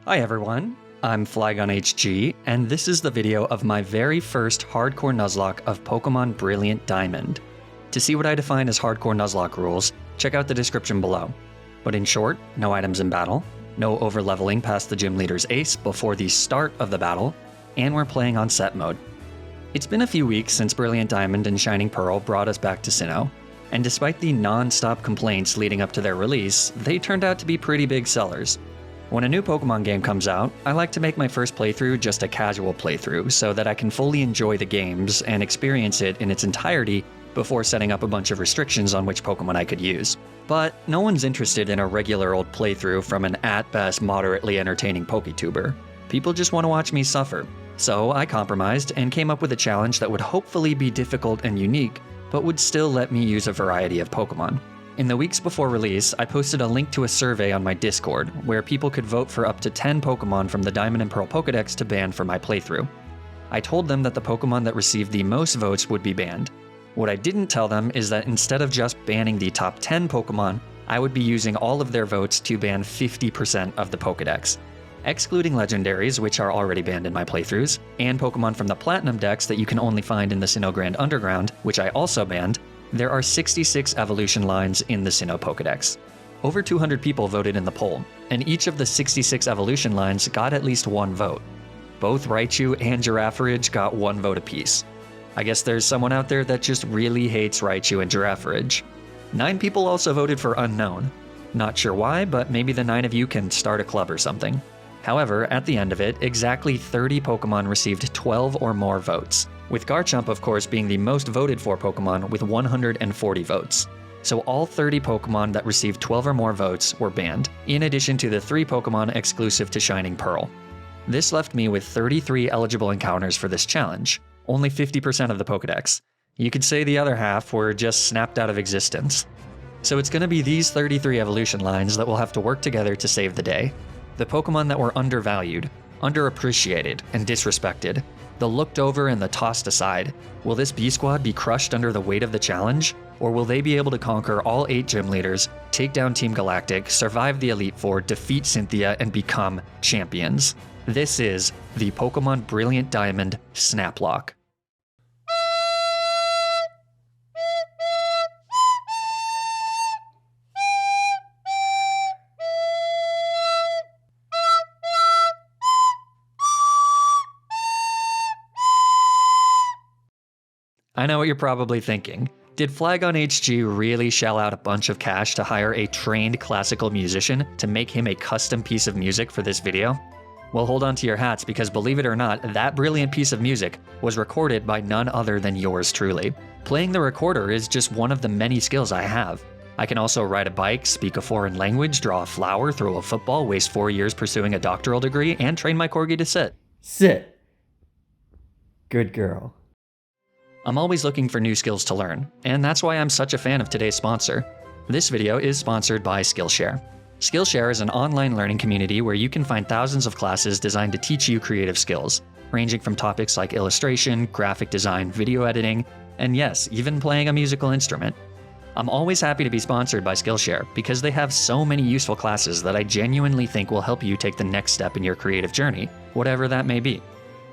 Hi everyone, I'm FlygonHG, and this is the video of my very first Hardcore Nuzlocke of Pokémon Brilliant Diamond. To see what I define as Hardcore Nuzlocke rules, check out the description below. But in short, no items in battle, no overleveling past the gym leader's ace before the start of the battle, and we're playing on set mode. It's been a few weeks since Brilliant Diamond and Shining Pearl brought us back to Sinnoh, and despite the non-stop complaints leading up to their release, they turned out to be pretty big sellers. When a new Pokemon game comes out, I like to make my first playthrough just a casual playthrough so that I can fully enjoy the games and experience it in its entirety before setting up a bunch of restrictions on which Pokemon I could use. But no one's interested in a regular old playthrough from an at-best moderately entertaining PokeTuber. People just want to watch me suffer. So I compromised and came up with a challenge that would hopefully be difficult and unique, but would still let me use a variety of Pokemon. In the weeks before release, I posted a link to a survey on my Discord, where people could vote for up to 10 Pokemon from the Diamond and Pearl Pokédex to ban for my playthrough. I told them that the Pokemon that received the most votes would be banned. What I didn't tell them is that instead of just banning the top 10 Pokemon, I would be using all of their votes to ban 50% of the Pokédex. Excluding legendaries, which are already banned in my playthroughs, and Pokemon from the Platinum Dex that you can only find in the Sinnoh Grand Underground, which I also banned, there are 66 evolution lines in the Sinnoh Pokédex. Over 200 people voted in the poll, and each of the 66 evolution lines got at least one vote. Both Raichu and Girafarig got one vote apiece. I guess there's someone out there that just really hates Raichu and Girafarig. 9 people also voted for Unown. Not sure why, but maybe the 9 of you can start a club or something. However, at the end of it, exactly 30 Pokemon received 12 or more votes, with Garchomp of course being the most voted for Pokemon with 140 votes. So all 30 Pokemon that received 12 or more votes were banned, in addition to the 3 Pokemon exclusive to Shining Pearl. This left me with 33 eligible encounters for this challenge, only 50% of the Pokédex. You could say the other half were just snapped out of existence. So it's going to be these 33 evolution lines that will have to work together to save the day. The Pokemon that were undervalued, underappreciated, and disrespected, the looked over and the tossed aside. Will this B-Squad be crushed under the weight of the challenge? Or will they be able to conquer all 8 gym leaders, take down Team Galactic, survive the Elite Four, defeat Cynthia, and become champions? This is the Pokemon Brilliant Diamond Snaplock. I know what you're probably thinking. Did FlygonHG really shell out a bunch of cash to hire a trained classical musician to make him a custom piece of music for this video? Well, hold on to your hats, because believe it or not, that brilliant piece of music was recorded by none other than yours truly. Playing the recorder is just one of the many skills I have. I can also ride a bike, speak a foreign language, draw a flower, throw a football, waste 4 years pursuing a doctoral degree, and train my corgi to sit. Sit. Good girl. I'm always looking for new skills to learn, and that's why I'm such a fan of today's sponsor. This video is sponsored by Skillshare. Skillshare is an online learning community where you can find thousands of classes designed to teach you creative skills, ranging from topics like illustration, graphic design, video editing, and yes, even playing a musical instrument. I'm always happy to be sponsored by Skillshare because they have so many useful classes that I genuinely think will help you take the next step in your creative journey, whatever that may be.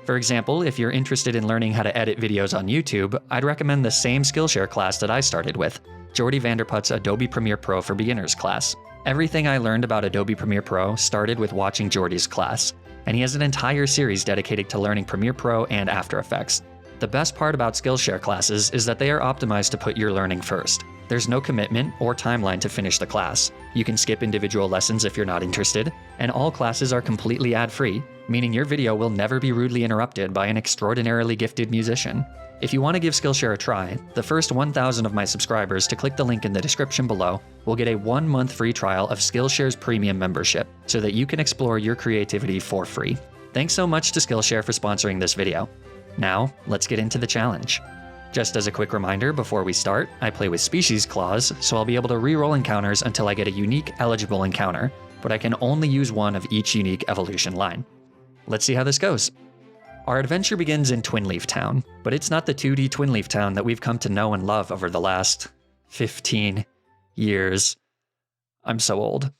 For example, if you're interested in learning how to edit videos on YouTube, I'd recommend the same Skillshare class that I started with, Jordy Vanderput's Adobe Premiere Pro for Beginners class. Everything I learned about Adobe Premiere Pro started with watching Jordy's class, and he has an entire series dedicated to learning Premiere Pro and After Effects. The best part about Skillshare classes is that they are optimized to put your learning first. There's no commitment or timeline to finish the class. You can skip individual lessons if you're not interested, and all classes are completely ad-free, meaning your video will never be rudely interrupted by an extraordinarily gifted musician. If you want to give Skillshare a try, the first 1,000 of my subscribers to click the link in the description below will get a 1-month free trial of Skillshare's premium membership, so that you can explore your creativity for free. Thanks so much to Skillshare for sponsoring this video. Now, let's get into the challenge. Just as a quick reminder before we start, I play with Species Clause, so I'll be able to reroll encounters until I get a unique eligible encounter, but I can only use one of each unique evolution line. Let's see how this goes. Our adventure begins in Twinleaf Town, but it's not the 2D Twinleaf Town that we've come to know and love over the last 15 years. I'm so old.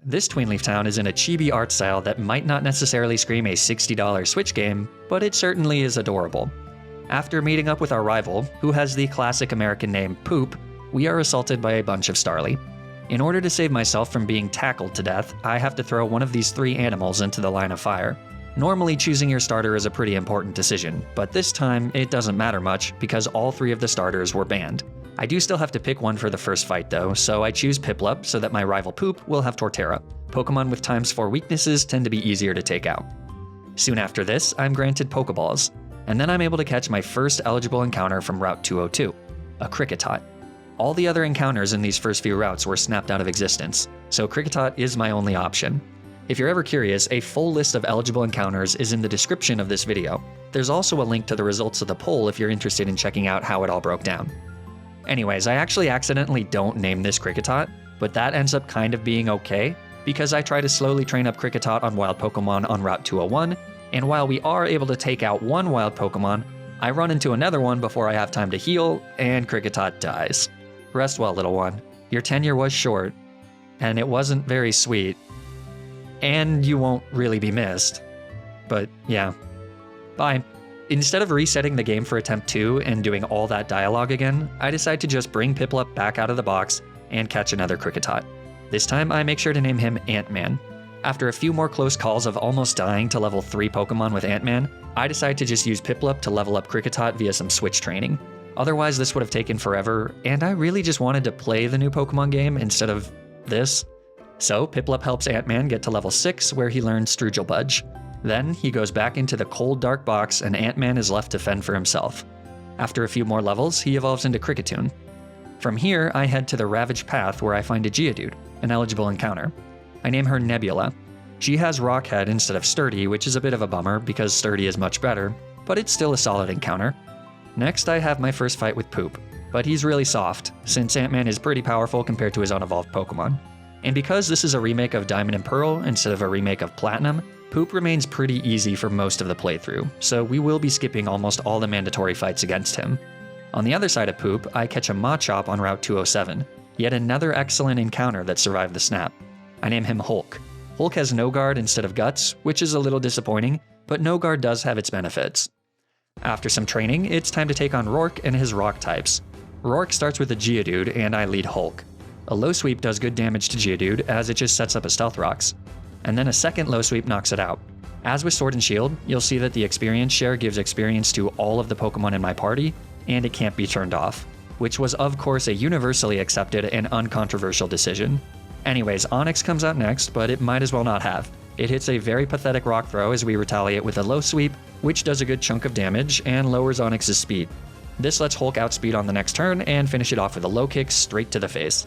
This Twinleaf town is in a chibi art style that might not necessarily scream a $60 Switch game, but it certainly is adorable. After meeting up with our rival, who has the classic American name Poop, we are assaulted by a bunch of Starly. In order to save myself from being tackled to death, I have to throw one of these 3 animals into the line of fire. Normally, choosing your starter is a pretty important decision, but this time it doesn't matter much because all 3 of the starters were banned. I do still have to pick one for the first fight though, so I choose Piplup so that my rival Poop will have Torterra. Pokemon with ×4 weaknesses tend to be easier to take out. Soon after this, I'm granted Pokeballs, and then I'm able to catch my first eligible encounter from Route 202, a Kricketot. All the other encounters in these first few routes were snapped out of existence, so Kricketot is my only option. If you're ever curious, a full list of eligible encounters is in the description of this video. There's also a link to the results of the poll if you're interested in checking out how it all broke down. Anyways, I actually accidentally don't name this Kricketot, but that ends up kind of being okay, because I try to slowly train up Kricketot on wild Pokemon on Route 201, and while we are able to take out one wild Pokemon, I run into another one before I have time to heal, and Kricketot dies. Rest well, little one. Your tenure was short, and it wasn't very sweet, and you won't really be missed. But yeah. Bye. Instead of resetting the game for attempt 2 and doing all that dialogue again, I decide to just bring Piplup back out of the box and catch another Kricketot. This time I make sure to name him Ant-Man. After a few more close calls of almost dying to level 3 Pokemon with Ant-Man, I decide to just use Piplup to level up Kricketot via some switch training. Otherwise this would have taken forever, and I really just wanted to play the new Pokemon game instead of this. So Piplup helps Ant-Man get to level 6 where he learns Strugelbudge. Then he goes back into the cold dark box and Ant-Man is left to fend for himself. After a few more levels, he evolves into Kricketune. From here, I head to the Ravaged Path where I find a Geodude, an eligible encounter. I name her Nebula. She has Rock Head instead of Sturdy, which is a bit of a bummer because Sturdy is much better, but it's still a solid encounter. Next, I have my first fight with Poop, but he's really soft, since Ant-Man is pretty powerful compared to his unevolved Pokemon. And because this is a remake of Diamond and Pearl instead of a remake of Platinum, Poop remains pretty easy for most of the playthrough, so we will be skipping almost all the mandatory fights against him. On the other side of Poop, I catch a Machamp on Route 207, yet another excellent encounter that survived the snap. I name him Hulk. Hulk has no guard instead of guts, which is a little disappointing, but no guard does have its benefits. After some training, it's time to take on Rourke and his rock types. Rourke starts with a Geodude, and I lead Hulk. A low sweep does good damage to Geodude as it just sets up a Stealth Rocks, and then a second low sweep knocks it out. As with Sword and Shield, you'll see that the experience share gives experience to all of the Pokemon in my party, and it can't be turned off, which was of course a universally accepted and uncontroversial decision. Anyways, Onix comes out next, but it might as well not have. It hits a very pathetic rock throw as we retaliate with a low sweep, which does a good chunk of damage and lowers Onix's speed. This lets Hulk outspeed on the next turn and finish it off with a low kick straight to the face.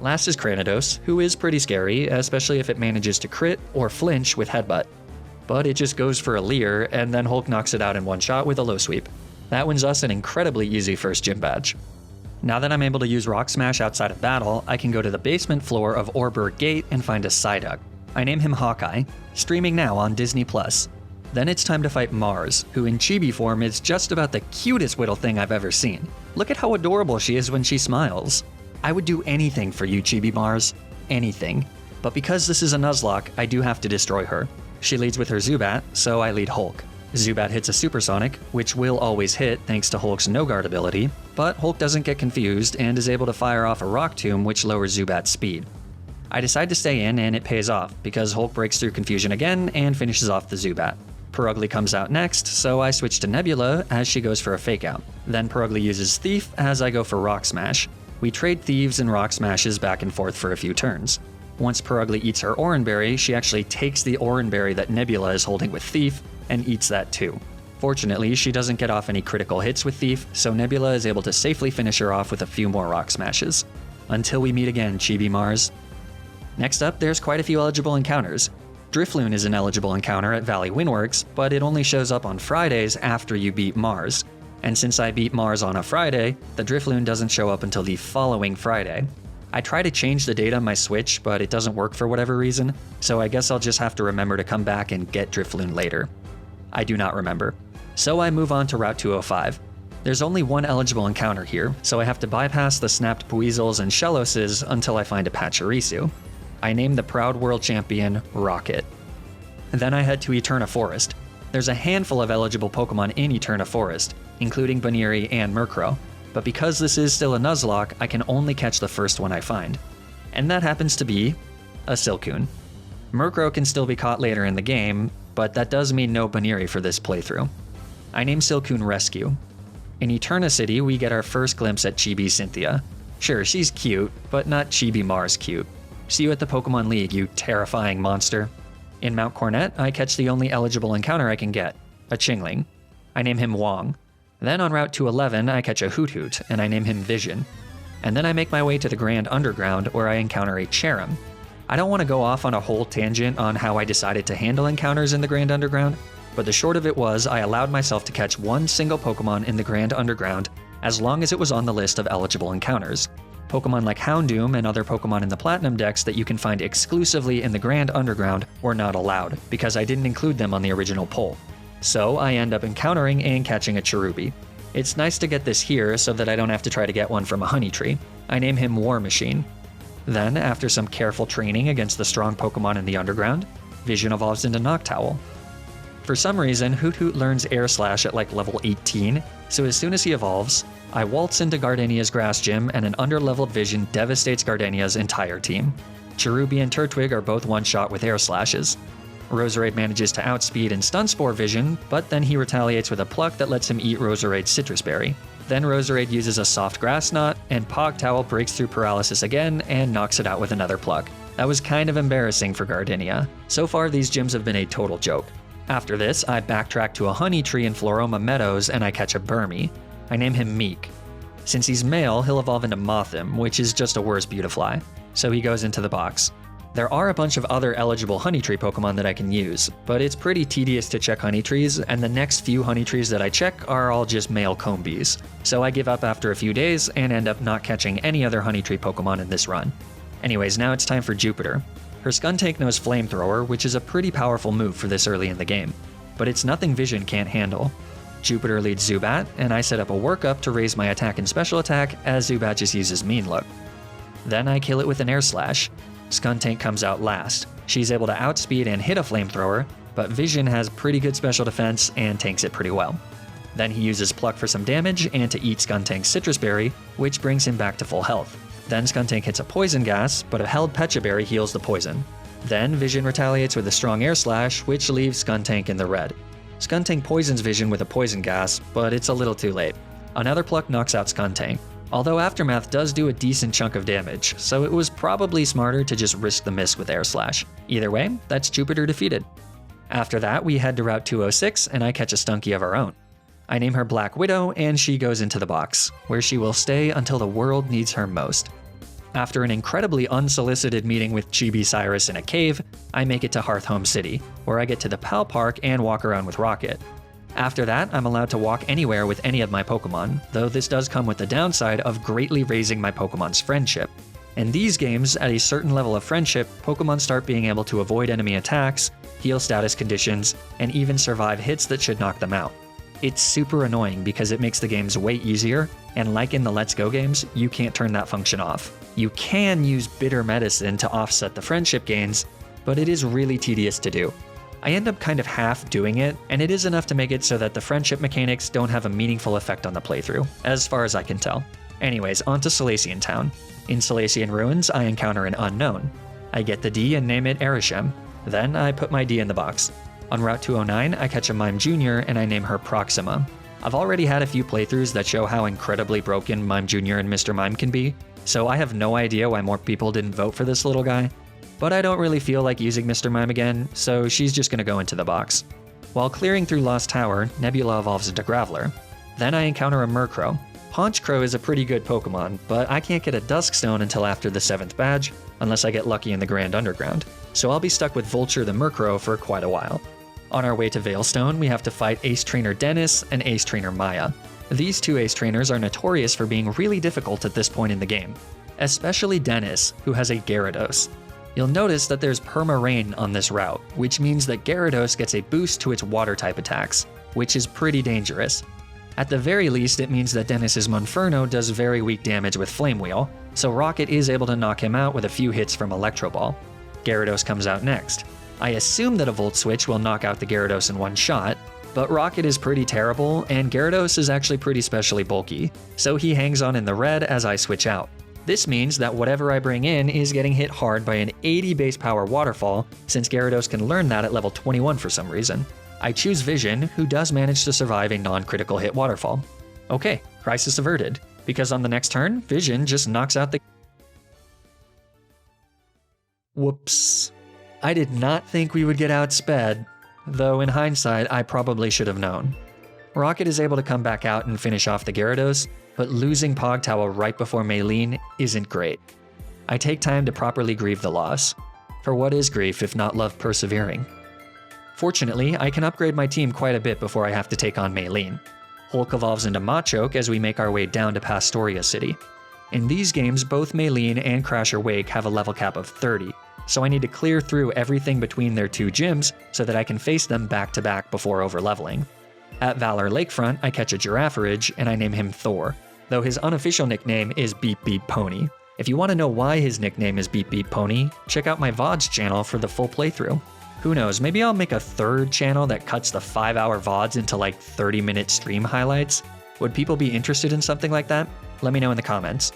Last is Cranidos, who is pretty scary, especially if it manages to crit or flinch with Headbutt. But it just goes for a Leer, and then Hulk knocks it out in one shot with a low sweep. That wins us an incredibly easy first gym badge. Now that I'm able to use Rock Smash outside of battle, I can go to the basement floor of Orberg Gate and find a Psyduck. I name him Hawkeye, streaming now on Disney+. Then it's time to fight Mars, who in chibi form is just about the cutest little thing I've ever seen. Look at how adorable she is when she smiles. I would do anything for you, Chibi Mars. Anything. But because this is a Nuzlocke, I do have to destroy her. She leads with her Zubat, so I lead Hulk. Zubat hits a Supersonic, which will always hit thanks to Hulk's no guard ability, but Hulk doesn't get confused and is able to fire off a Rock Tomb, which lowers Zubat's speed. I decide to stay in and it pays off, because Hulk breaks through confusion again and finishes off the Zubat. Purugly comes out next, so I switch to Nebula as she goes for a Fake Out. Then Purugly uses Thief as I go for Rock Smash. We trade Thieves and Rock Smashes back and forth for a few turns. Once Purugly eats her Oranberry, she actually takes the Oranberry that Nebula is holding with Thief and eats that too. Fortunately, she doesn't get off any critical hits with Thief, so Nebula is able to safely finish her off with a few more Rock Smashes. Until we meet again, Chibi Mars. Next up, there's quite a few eligible encounters. Drifloon is an eligible encounter at Valley Windworks, but it only shows up on Fridays after you beat Mars. And since I beat Mars on a Friday, the Drifloon doesn't show up until the following Friday. I try to change the date on my Switch, but it doesn't work for whatever reason, so I guess I'll just have to remember to come back and get Drifloon later. I do not remember. So I move on to Route 205. There's only one eligible encounter here, so I have to bypass the snapped Buizels and Shelloses until I find a Pachirisu. I name the proud world champion Rocket. Then I head to Eterna Forest. There's a handful of eligible Pokemon in Eterna Forest, including Buneary and Murkrow, but because this is still a Nuzlocke, I can only catch the first one I find. And that happens to be a Silcoon. Murkrow can still be caught later in the game, but that does mean no Buneary for this playthrough. I name Silcoon Rescue. In Eterna City, we get our first glimpse at Chibi Cynthia. Sure, she's cute, but not Chibi Mars cute. See you at the Pokemon League, you terrifying monster. In Mount Cornet, I catch the only eligible encounter I can get, a Chingling. I name him Wong. Then on Route 211, I catch a Hoot, and I name him Vision. And then I make my way to the Grand Underground, where I encounter a Cherim. I don't want to go off on a whole tangent on how I decided to handle encounters in the Grand Underground, but the short of it was I allowed myself to catch one single Pokemon in the Grand Underground as long as it was on the list of eligible encounters. Pokemon like Houndoom and other Pokemon in the Platinum Dex that you can find exclusively in the Grand Underground were not allowed, because I didn't include them on the original poll. So I end up encountering and catching a Cherubi. It's nice to get this here so that I don't have to try to get one from a honey tree. I name him War Machine. Then, after some careful training against the strong Pokemon in the Underground, Vision evolves into Noctowl. For some reason, Hoot learns Air Slash at like level 18, so as soon as he evolves, I waltz into Gardenia's Grass Gym and an underleveled Vision devastates Gardenia's entire team. Cherubi and Turtwig are both one-shot with Air Slashes. Roserade manages to outspeed and stun Spore Vision, but then he retaliates with a Pluck that lets him eat Roserade's Citrus Berry. Then Roserade uses a soft Grass Knot, and Pogtowel breaks through paralysis again and knocks it out with another Pluck. That was kind of embarrassing for Gardenia. So far, these gyms have been a total joke. After this, I backtrack to a honey tree in Floroma Meadows and I catch a Burmy. I name him Meek. Since he's male, he'll evolve into Mothim, which is just a worse Beautifly, so he goes into the box. There are a bunch of other eligible honey tree Pokemon that I can use, but it's pretty tedious to check honey trees, and the next few honey trees that I check are all just male Combees. So I give up after a few days and end up not catching any other honey tree Pokemon in this run. Anyways, now it's time for Jupiter. Her Skuntank knows Flamethrower, which is a pretty powerful move for this early in the game, but it's nothing Vision can't handle. Jupiter leads Zubat, and I set up a workup to raise my attack and special attack as Zubat just uses Mean Look. Then I kill it with an Air Slash. Skuntank comes out last. She's able to outspeed and hit a Flamethrower, but Vision has pretty good special defense and tanks it pretty well. Then he uses Pluck for some damage and to eat Skuntank's Citrus Berry, which brings him back to full health. Then Skuntank hits a Poison Gas, but a held Pecha Berry heals the poison. Then Vision retaliates with a strong Air Slash, which leaves Skuntank in the red. Skuntank poisons Vision with a Poison Gas, but it's a little too late. Another Pluck knocks out Skuntank. Although Aftermath does do a decent chunk of damage, so it was probably smarter to just risk the miss with Air Slash. Either way, that's Jupiter defeated. After that, we head to Route 206 and I catch a Stunky of our own. I name her Black Widow and she goes into the box, where she will stay until the world needs her most. After an incredibly unsolicited meeting with Chibi Cyrus in a cave, I make it to Hearthhome City, where I get to the Pal Park and walk around with Rocket. After that, I'm allowed to walk anywhere with any of my Pokemon, though this does come with the downside of greatly raising my Pokemon's friendship. In these games, at a certain level of friendship, Pokemon start being able to avoid enemy attacks, heal status conditions, and even survive hits that should knock them out. It's super annoying because it makes the games way easier, and like in the Let's Go games, you can't turn that function off. You can use bitter medicine to offset the friendship gains, but it is really tedious to do. I end up kind of half doing it, and it is enough to make it so that the friendship mechanics don't have a meaningful effect on the playthrough, as far as I can tell. Anyways, on to Salacian Town. In Salacian Ruins, I encounter an Unown. I get the D and name it Arishem. Then I put my D in the box. On Route 209, I catch a Mime Jr. and I name her Proxima. I've already had a few playthroughs that show how incredibly broken Mime Jr. and Mr. Mime can be, so I have no idea why more people didn't vote for this little guy. But I don't really feel like using Mr. Mime again, so she's just gonna go into the box. While clearing through Lost Tower, Nebula evolves into Graveler. Then I encounter a Murkrow. Honchkrow is a pretty good Pokemon, but I can't get a Duskstone until after the 7th badge, unless I get lucky in the Grand Underground, so I'll be stuck with Vulture the Murkrow for quite a while. On our way to Veilstone, we have to fight Ace Trainer Dennis and Ace Trainer Maya. These two Ace Trainers are notorious for being really difficult at this point in the game, especially Dennis, who has a Gyarados. You'll notice that there's Perma-Rain on this route, which means that Gyarados gets a boost to its water-type attacks, which is pretty dangerous. At the very least, it means that Dennis's Monferno does very weak damage with Flame Wheel, so Rocket is able to knock him out with a few hits from Electro Ball. Gyarados comes out next. I assume that a Volt Switch will knock out the Gyarados in one shot, but Rocket is pretty terrible, and Gyarados is actually pretty specially bulky, so he hangs on in the red as I switch out. This means that whatever I bring in is getting hit hard by an 80 base power Waterfall, since Gyarados can learn that at level 21 for some reason. I choose Vision, who does manage to survive a non-critical hit Waterfall. Okay, crisis averted, because on the next turn, Vision just knocks out the... Whoops. I did not think we would get outsped, though in hindsight I probably should have known. Rocket is able to come back out and finish off the Gyarados, but losing Pogtowel right before Maylene isn't great. I take time to properly grieve the loss. For what is grief if not love persevering? Fortunately, I can upgrade my team quite a bit before I have to take on Maylene. Hulk evolves into Machoke as we make our way down to Pastoria City. In these games, both Maylene and Crasher Wake have a level cap of 30, so I need to clear through everything between their two gyms so that I can face them back to back before overleveling. At Valor Lakefront, I catch a Girafarig and I name him Thor, though his unofficial nickname is Beep Beep Pony. If you want to know why his nickname is Beep Beep Pony, check out my VODs channel for the full playthrough. Who knows, maybe I'll make a third channel that cuts the 5-hour VODs into like 30-minute stream highlights. Would people be interested in something like that? Let me know in the comments.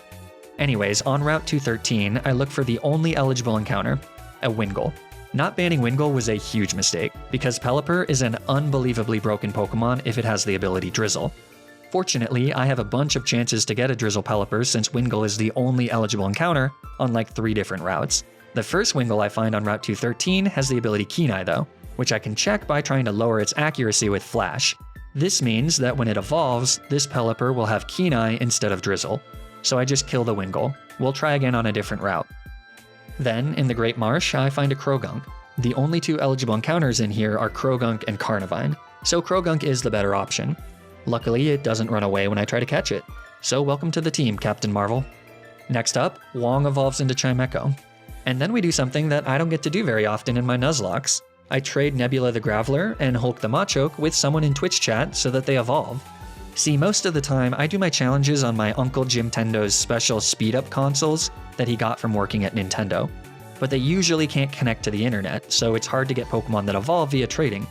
Anyways, on Route 213, I look for the only eligible encounter, a Wingull. Not banning Wingull was a huge mistake, because Pelipper is an unbelievably broken Pokemon if it has the ability Drizzle. Fortunately, I have a bunch of chances to get a Drizzle Pelipper since Wingull is the only eligible encounter on like 3 different routes. The first Wingull I find on Route 213 has the ability Keen-Eye though, which I can check by trying to lower its accuracy with Flash. This means that when it evolves, this Pelipper will have Keen-Eye instead of Drizzle. So I just kill the Wingull. We'll try again on a different route. Then, in the Great Marsh, I find a Croagunk. The only 2 eligible encounters in here are Croagunk and Carnivine, so Croagunk is the better option. Luckily, it doesn't run away when I try to catch it. So welcome to the team, Captain Marvel. Next up, Wong evolves into Chimecho. And then we do something that I don't get to do very often in my Nuzlocks. I trade Nebula the Graveler and Hulk the Machoke with someone in Twitch chat so that they evolve. See, most of the time, I do my challenges on my Uncle Jim Tendo's special speed-up consoles that he got from working at Nintendo. But they usually can't connect to the internet, so it's hard to get Pokemon that evolve via trading.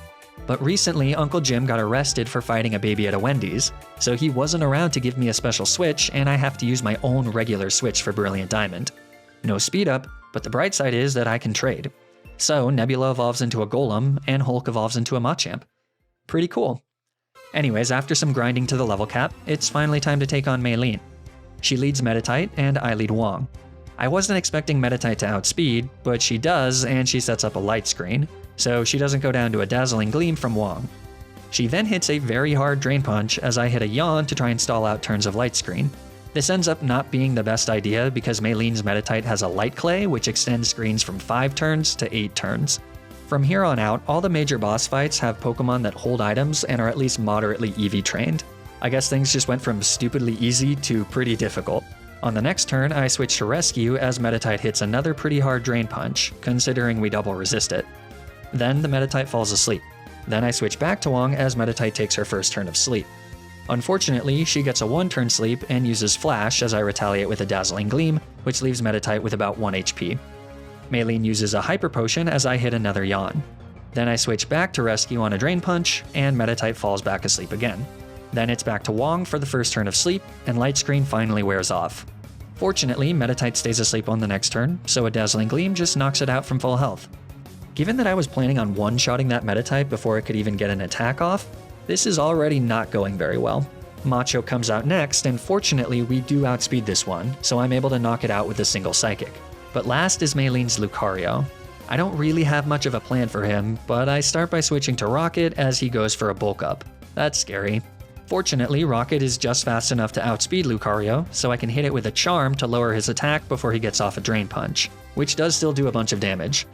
But recently, Uncle Jim got arrested for fighting a baby at a Wendy's, so he wasn't around to give me a special Switch, and I have to use my own regular Switch for Brilliant Diamond. No speed-up, but the bright side is that I can trade. So Nebula evolves into a Golem, and Hulk evolves into a Machamp. Pretty cool. Anyways, after some grinding to the level cap, it's finally time to take on Maylene. She leads Meditite, and I lead Wong. I wasn't expecting Meditite to outspeed, but she does, and she sets up a light screen, so she doesn't go down to a Dazzling Gleam from Wong. She then hits a very hard Drain Punch as I hit a Yawn to try and stall out turns of Light Screen. This ends up not being the best idea because Maylene's Meditite has a Light Clay, which extends screens from 5 turns to 8 turns. From here on out, all the major boss fights have Pokemon that hold items and are at least moderately EV trained. I guess things just went from stupidly easy to pretty difficult. On the next turn, I switch to Rescue as Meditite hits another pretty hard Drain Punch, considering we double resist it. Then the Meditite falls asleep. Then I switch back to Wong as Meditite takes her first turn of sleep. Unfortunately, she gets a 1-turn sleep and uses Flash as I retaliate with a Dazzling Gleam, which leaves Meditite with about 1 HP. Maylene uses a Hyper Potion as I hit another Yawn. Then I switch back to Rescue on a Drain Punch, and Meditite falls back asleep again. Then it's back to Wong for the first turn of sleep, and Light Screen finally wears off. Fortunately, Meditite stays asleep on the next turn, so a Dazzling Gleam just knocks it out from full health. Given that I was planning on one-shotting that Meditite before it could even get an attack off, this is already not going very well. Macho comes out next, and fortunately we do outspeed this one, so I'm able to knock it out with a single Psychic. But last is Maylene's Lucario. I don't really have much of a plan for him, but I start by switching to Rocket as he goes for a bulk up. That's scary. Fortunately, Rocket is just fast enough to outspeed Lucario, so I can hit it with a Charm to lower his attack before he gets off a Drain Punch, which does still do a bunch of damage.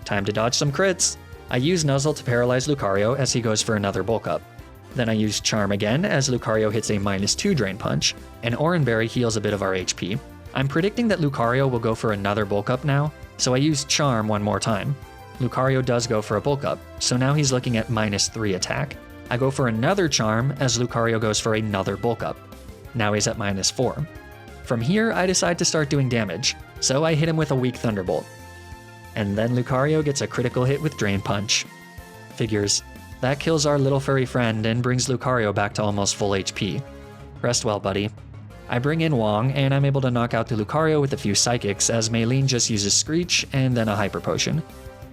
Time to dodge some crits. I use Nuzzle to paralyze Lucario as he goes for another bulk up. Then I use Charm again as Lucario hits a -2 Drain Punch, and Oranberry heals a bit of our HP. I'm predicting that Lucario will go for another bulk up now, so I use Charm one more time. Lucario does go for a bulk up, so now he's looking at -3 attack. I go for another Charm as Lucario goes for another bulk up. Now he's at -4. From here, I decide to start doing damage, so I hit him with a weak Thunderbolt. And then Lucario gets a critical hit with Drain Punch. Figures. That kills our little furry friend and brings Lucario back to almost full HP. Rest well, buddy. I bring in Wong, and I'm able to knock out the Lucario with a few Psychics, as Maylene just uses Screech and then a Hyper Potion.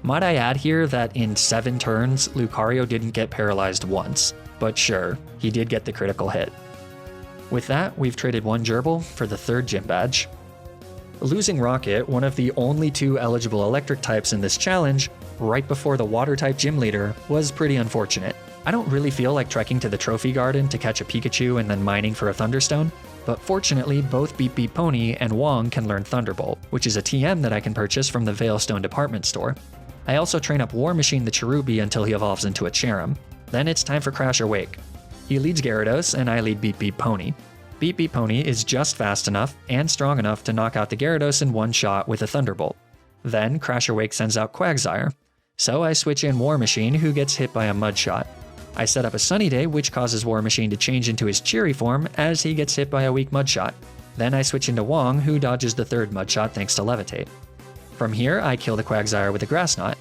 Might I add here that in 7 turns, Lucario didn't get paralyzed once, but sure, he did get the critical hit. With that, we've traded 1 Gerbil for the 3rd gym badge. Losing Rocket, one of the only 2 eligible electric types in this challenge, right before the water type gym leader, was pretty unfortunate. I don't really feel like trekking to the trophy garden to catch a Pikachu and then mining for a Thunderstone, but fortunately both Beep Beep Pony and Wong can learn Thunderbolt, which is a TM that I can purchase from the Veilstone department store. I also train up War Machine the Cherubi until he evolves into a Cherrim. Then it's time for Crash or Wake. He leads Gyarados and I lead Beep Beep Pony. Beep Beep Pony is just fast enough and strong enough to knock out the Gyarados in one shot with a Thunderbolt. Then Crash or Wake sends out Quagsire. So I switch in War Machine, who gets hit by a Mud Shot. I set up a Sunny Day, which causes War Machine to change into his Cheery form as he gets hit by a weak Mud Shot. Then I switch into Wong, who dodges the 3rd Mud Shot thanks to Levitate. From here, I kill the Quagsire with a Grass Knot.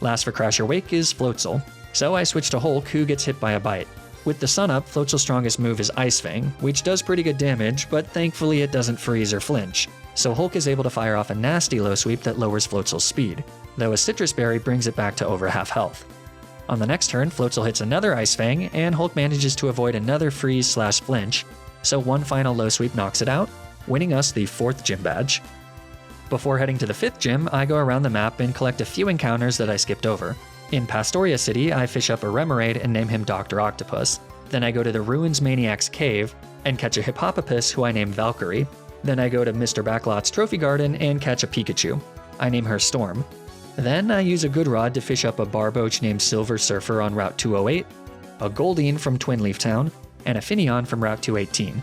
Last for Crash or Wake is Floatzel. So I switch to Hulk, who gets hit by a Bite. With the Sun up, Floatzel's strongest move is Ice Fang, which does pretty good damage, but thankfully it doesn't freeze or flinch. So Hulk is able to fire off a nasty low sweep that lowers Floatzel's speed, though a Citrus Berry brings it back to over half health. On the next turn, Floatzel hits another Ice Fang, and Hulk manages to avoid another freeze/flinch, so one final low sweep knocks it out, winning us the 4th gym badge. Before heading to the 5th gym, I go around the map and collect a few encounters that I skipped over. In Pastoria City, I fish up a Remoraid and name him Dr. Octopus. Then I go to the Ruins Maniac's Cave and catch a Hippopotamus who I name Valkyrie. Then I go to Mr. Backlot's Trophy Garden and catch a Pikachu. I name her Storm. Then I use a Good Rod to fish up a Barboach named Silver Surfer on Route 208, a Goldeen from Twin Leaf Town, and a Finneon from Route 218.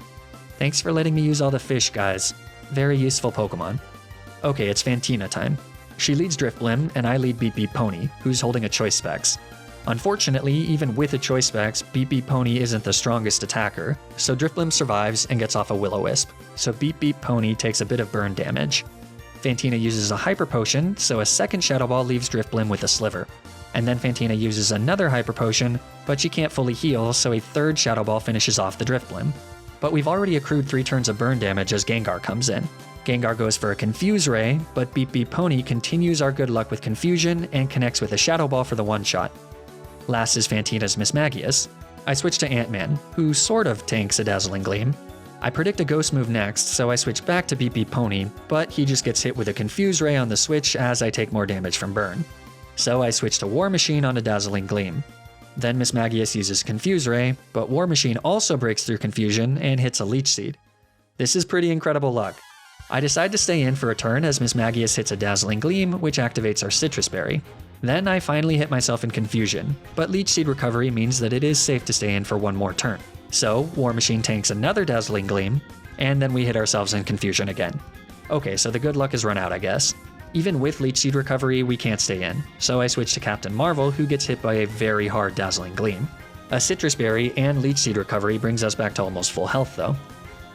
Thanks for letting me use all the fish, guys. Very useful Pokemon. Okay, it's Fantina time. She leads Drifblim, and I lead Beep Beep Pony, who's holding a Choice Specs. Unfortunately, even with a Choice Specs, Beep Beep Pony isn't the strongest attacker, so Drifblim survives and gets off a Will-O-Wisp, so Beep Beep Pony takes a bit of burn damage. Fantina uses a Hyper Potion, so a second Shadow Ball leaves Drifblim with a Sliver. And then Fantina uses another Hyper Potion, but she can't fully heal, so a 3rd Shadow Ball finishes off the Drifblim. But we've already accrued 3 turns of burn damage as Gengar comes in. Gengar goes for a Confuse Ray, but Beep Beep Pony continues our good luck with Confusion and connects with a Shadow Ball for the one-shot. Last is Fantina's Mismagius. I switch to Ant-Man, who sort of tanks a Dazzling Gleam. I predict a Ghost move next, so I switch back to Beep Beep Pony, but he just gets hit with a Confuse Ray on the switch as I take more damage from burn. So I switch to War Machine on a Dazzling Gleam. Then Mismagius uses Confuse Ray, but War Machine also breaks through Confusion and hits a Leech Seed. This is pretty incredible luck. I decide to stay in for a turn as Mismagius hits a Dazzling Gleam, which activates our Citrus Berry. Then I finally hit myself in Confusion, but Leech Seed recovery means that it is safe to stay in for one more turn. So War Machine tanks another Dazzling Gleam, and then we hit ourselves in Confusion again. Okay, so the good luck has run out, I guess. Even with Leech Seed recovery, we can't stay in, so I switch to Captain Marvel, who gets hit by a very hard Dazzling Gleam. A Citrus Berry and Leech Seed recovery brings us back to almost full health though.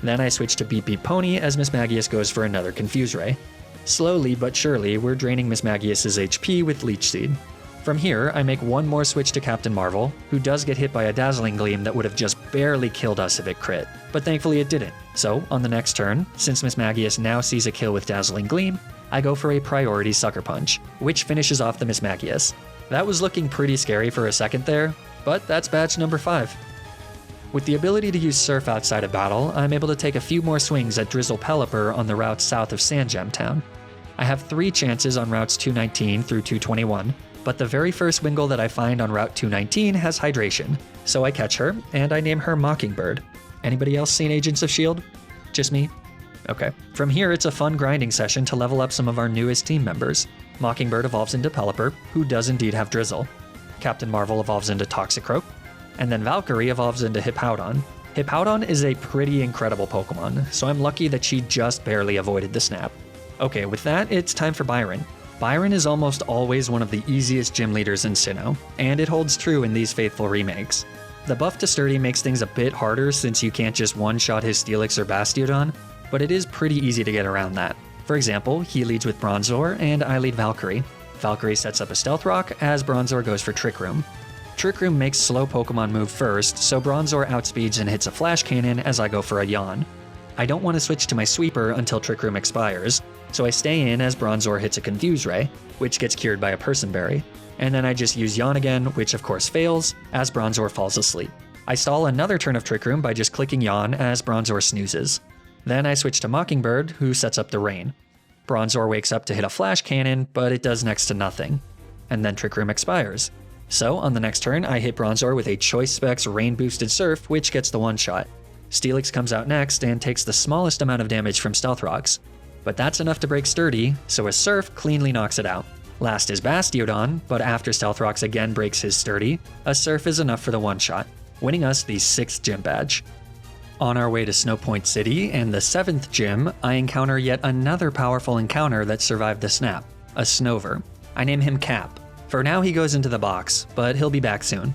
Then I switch to Beep Beep Pony as Mismagius goes for another Confuse Ray. Slowly but surely, we're draining Mismagius' HP with Leech Seed. From here, I make one more switch to Captain Marvel, who does get hit by a Dazzling Gleam that would have just barely killed us if it crit, but thankfully it didn't. So, on the next turn, since Mismagius now sees a kill with Dazzling Gleam, I go for a priority Sucker Punch, which finishes off the Mismagius. That was looking pretty scary for a second there, but that's badge number 5. With the ability to use Surf outside of battle, I'm able to take a few more swings at Drizzle Pelipper on the route south of Sandgem Town. I have 3 chances on routes 219 through 221, but the very first Wingull that I find on route 219 has Hydration, so I catch her, and I name her Mockingbird. Anybody else seen Agents of S.H.I.E.L.D.? Just me? Okay. From here, it's a fun grinding session to level up some of our newest team members. Mockingbird evolves into Pelipper, who does indeed have Drizzle. Captain Marvel evolves into Toxicroak, and then Valkyrie evolves into Hippowdon. Hippowdon is a pretty incredible Pokemon, so I'm lucky that she just barely avoided the snap. Okay, with that, it's time for Byron. Byron is almost always one of the easiest gym leaders in Sinnoh, and it holds true in these faithful remakes. The buff to Sturdy makes things a bit harder since you can't just one-shot his Steelix or Bastiodon, but it is pretty easy to get around that. For example, he leads with Bronzor, and I lead Valkyrie. Valkyrie sets up a Stealth Rock as Bronzor goes for Trick Room. Trick Room makes slow Pokemon move first, so Bronzor outspeeds and hits a Flash Cannon as I go for a Yawn. I don't want to switch to my Sweeper until Trick Room expires, so I stay in as Bronzor hits a Confuse Ray, which gets cured by a Person Berry, and then I just use Yawn again, which of course fails, as Bronzor falls asleep. I stall another turn of Trick Room by just clicking Yawn as Bronzor snoozes. Then I switch to Mockingbird, who sets up the Rain. Bronzor wakes up to hit a Flash Cannon, but it does next to nothing. And then Trick Room expires. So on the next turn, I hit Bronzor with a Choice Specs Rain Boosted Surf, which gets the one-shot. Steelix comes out next and takes the smallest amount of damage from Stealth Rocks. But that's enough to break Sturdy, so a Surf cleanly knocks it out. Last is Bastiodon, but after Stealth Rocks again breaks his Sturdy, a Surf is enough for the one-shot, winning us the 6th gym badge. On our way to Snowpoint City and the 7th gym, I encounter yet another powerful encounter that survived the snap, a Snover. I name him Cap. For now he goes into the box, but he'll be back soon.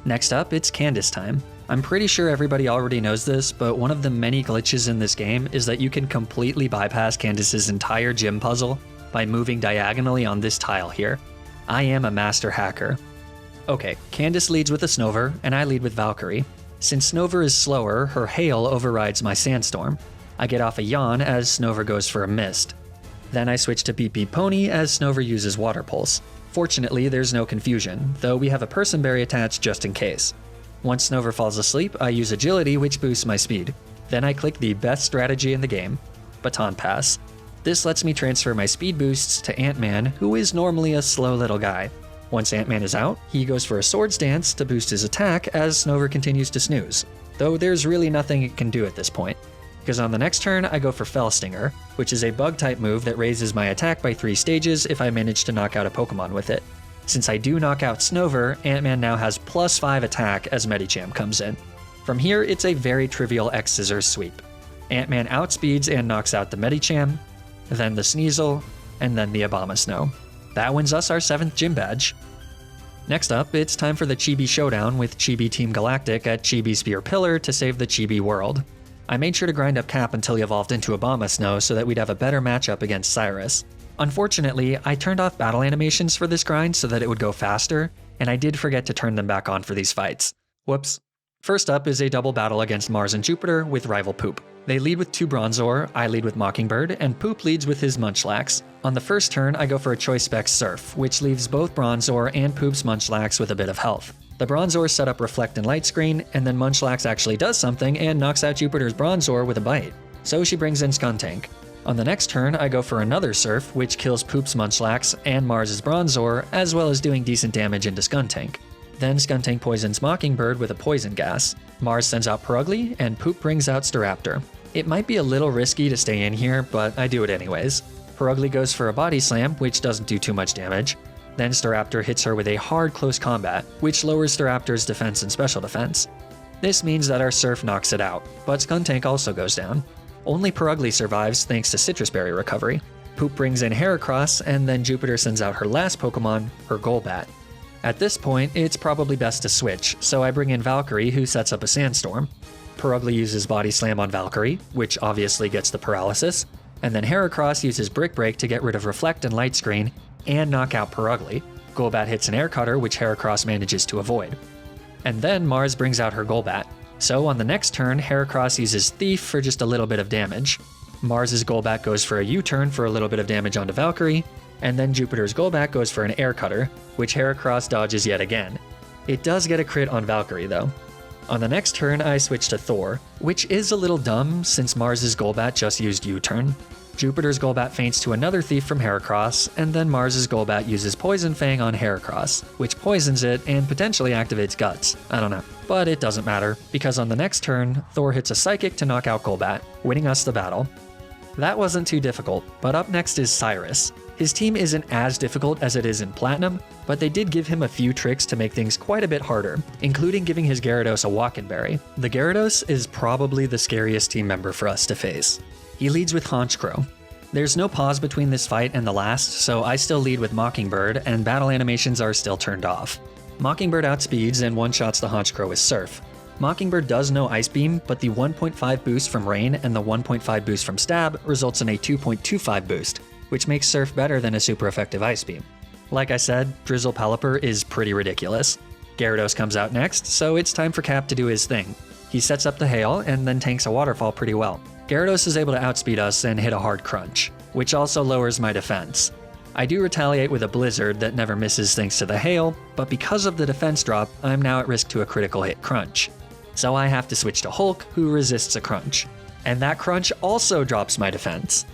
Next up, it's Candace time. I'm pretty sure everybody already knows this, but one of the many glitches in this game is that you can completely bypass Candace's entire gym puzzle by moving diagonally on this tile here. I am a master hacker. Okay, Candace leads with a Snover, and I lead with Valkyrie. Since Snover is slower, her Hail overrides my Sandstorm. I get off a Yawn as Snover goes for a Mist. Then I switch to Beep Beep Pony as Snover uses Water Pulse. Fortunately, there's no confusion, though we have a Person Berry attached just in case. Once Snover falls asleep, I use Agility, which boosts my speed. Then I click the best strategy in the game, Baton Pass. This lets me transfer my speed boosts to Ant-Man, who is normally a slow little guy. Once Ant-Man is out, he goes for a Swords Dance to boost his attack as Snover continues to snooze, though there's really nothing it can do at this point. Because on the next turn, I go for Fell Stinger, which is a Bug-type move that raises my attack by 3 stages if I manage to knock out a Pokemon with it. Since I do knock out Snover, Ant-Man now has +5 attack as Medicham comes in. From here, it's a very trivial X-Scissors sweep. Ant-Man outspeeds and knocks out the Medicham, then the Sneasel, and then the Abomasnow. That wins us our 7th gym badge. Next up, it's time for the Chibi Showdown with Chibi Team Galactic at Chibi Spear Pillar to save the Chibi world. I made sure to grind up Cap until he evolved into Abomasnow so that we'd have a better matchup against Cyrus. Unfortunately, I turned off battle animations for this grind so that it would go faster, and I did forget to turn them back on for these fights. Whoops. First up is a double battle against Mars and Jupiter with rival Poop. They lead with 2 Bronzor, I lead with Mockingbird, and Poop leads with his Munchlax. On the first turn, I go for a Choice Spec Surf, which leaves both Bronzor and Poop's Munchlax with a bit of health. The Bronzor set up Reflect and Light Screen, and then Munchlax actually does something and knocks out Jupiter's Bronzor with a bite. So she brings in Skuntank. On the next turn, I go for another Surf, which kills Poop's Munchlax and Mars's Bronzor, as well as doing decent damage into Skuntank. Then Skuntank poisons Mockingbird with a Poison Gas. Mars sends out Purugly, and Poop brings out Staraptor. It might be a little risky to stay in here, but I do it anyways. Purugly goes for a Body Slam, which doesn't do too much damage. Then Staraptor hits her with a hard close combat, which lowers Staraptor's defense and special defense. This means that our Surf knocks it out, but Skuntank also goes down. Only Purugly survives thanks to Citrus Berry recovery. Poop brings in Heracross, and then Jupiter sends out her last Pokemon, her Golbat. At this point, it's probably best to switch, so I bring in Valkyrie, who sets up a Sandstorm. Purugly uses Body Slam on Valkyrie, which obviously gets the paralysis, and then Heracross uses Brick Break to get rid of Reflect and Light Screen and knock out Purugly. Golbat hits an Air Cutter, which Heracross manages to avoid. And then Mars brings out her Golbat. So on the next turn, Heracross uses Thief for just a little bit of damage. Mars's Golbat goes for a U-turn for a little bit of damage onto Valkyrie, and then Jupiter's Golbat goes for an Air Cutter, which Heracross dodges yet again. It does get a crit on Valkyrie though. On the next turn, I switch to Thor, which is a little dumb since Mars's Golbat just used U-turn. Jupiter's Golbat feints to another Thief from Heracross, and then Mars's Golbat uses Poison Fang on Heracross, which poisons it and potentially activates Guts. I don't know. But it doesn't matter, because on the next turn, Thor hits a Psychic to knock out Golbat, winning us the battle. That wasn't too difficult, but up next is Cyrus. His team isn't as difficult as it is in Platinum, but they did give him a few tricks to make things quite a bit harder, including giving his Gyarados a Walkin' Berry. The Gyarados is probably the scariest team member for us to face. He leads with Honchkrow. There's no pause between this fight and the last, so I still lead with Mockingbird, and battle animations are still turned off. Mockingbird outspeeds and one-shots the Honchkrow with Surf. Mockingbird does know Ice Beam, but the 1.5 boost from Rain and the 1.5 boost from Stab results in a 2.25 boost, which makes Surf better than a super effective Ice Beam. Like I said, Drizzle Pelipper is pretty ridiculous. Gyarados comes out next, so it's time for Cap to do his thing. He sets up the Hail and then tanks a Waterfall pretty well. Gyarados is able to outspeed us and hit a hard Crunch, which also lowers my defense. I do retaliate with a Blizzard that never misses thanks to the Hail, but because of the defense drop, I'm now at risk to a critical hit Crunch. So I have to switch to Hulk, who resists a Crunch. And that Crunch also drops my defense.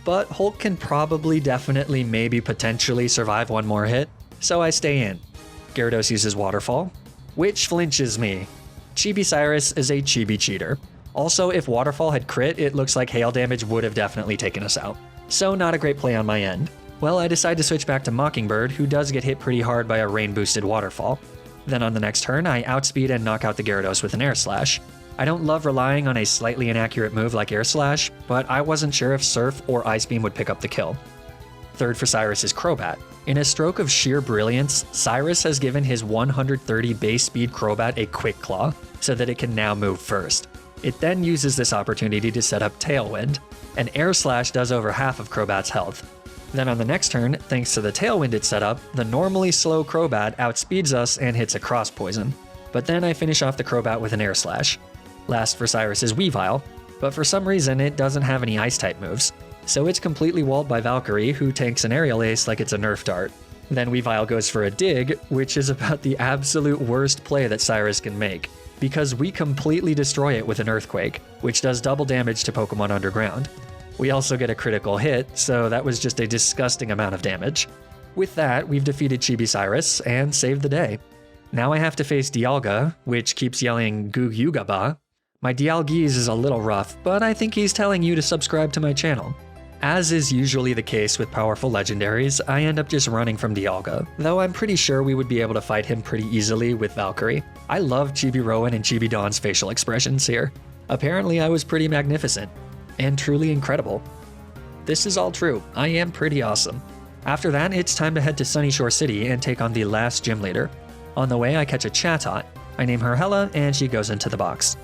But Hulk can probably, definitely, maybe, potentially survive one more hit, so I stay in. Gyarados uses Waterfall, which flinches me. Chibi Cyrus is a Chibi cheater. Also, if Waterfall had crit, it looks like Hail damage would have definitely taken us out. So not a great play on my end. Well, I decide to switch back to Mockingbird, who does get hit pretty hard by a rain-boosted Waterfall. Then on the next turn, I outspeed and knock out the Gyarados with an Air Slash. I don't love relying on a slightly inaccurate move like Air Slash, but I wasn't sure if Surf or Ice Beam would pick up the kill. Third for Cyrus is Crobat. In a stroke of sheer brilliance, Cyrus has given his 130 base speed Crobat a Quick Claw, so that it can now move first. It then uses this opportunity to set up Tailwind. An Air Slash does over half of Crobat's health. Then on the next turn, thanks to the Tailwind it set up, the normally slow Crobat outspeeds us and hits a Cross Poison. But then I finish off the Crobat with an Air Slash. Last for Cyrus is Weavile, but for some reason it doesn't have any Ice-type moves. So it's completely walled by Valkyrie, who tanks an Aerial Ace like it's a Nerf dart. Then Weavile goes for a Dig, which is about the absolute worst play that Cyrus can make, because we completely destroy it with an Earthquake, which does double damage to Pokemon underground. We also get a critical hit, so that was just a disgusting amount of damage. With that, we've defeated Chibi Cyrus and saved the day. Now I have to face Dialga, which keeps yelling Goo Yugaba. My Dialgese is a little rough, but I think he's telling you to subscribe to my channel. As is usually the case with powerful legendaries, I end up just running from Dialga, though I'm pretty sure we would be able to fight him pretty easily with Valkyrie. I love Chibi Rowan and Chibi Dawn's facial expressions here. Apparently I was pretty magnificent. And truly incredible. This is all true. I am pretty awesome. After that, it's time to head to Sunyshore City and take on the last gym leader. On the way, I catch a Chatot. I name her Hella, and she goes into the box.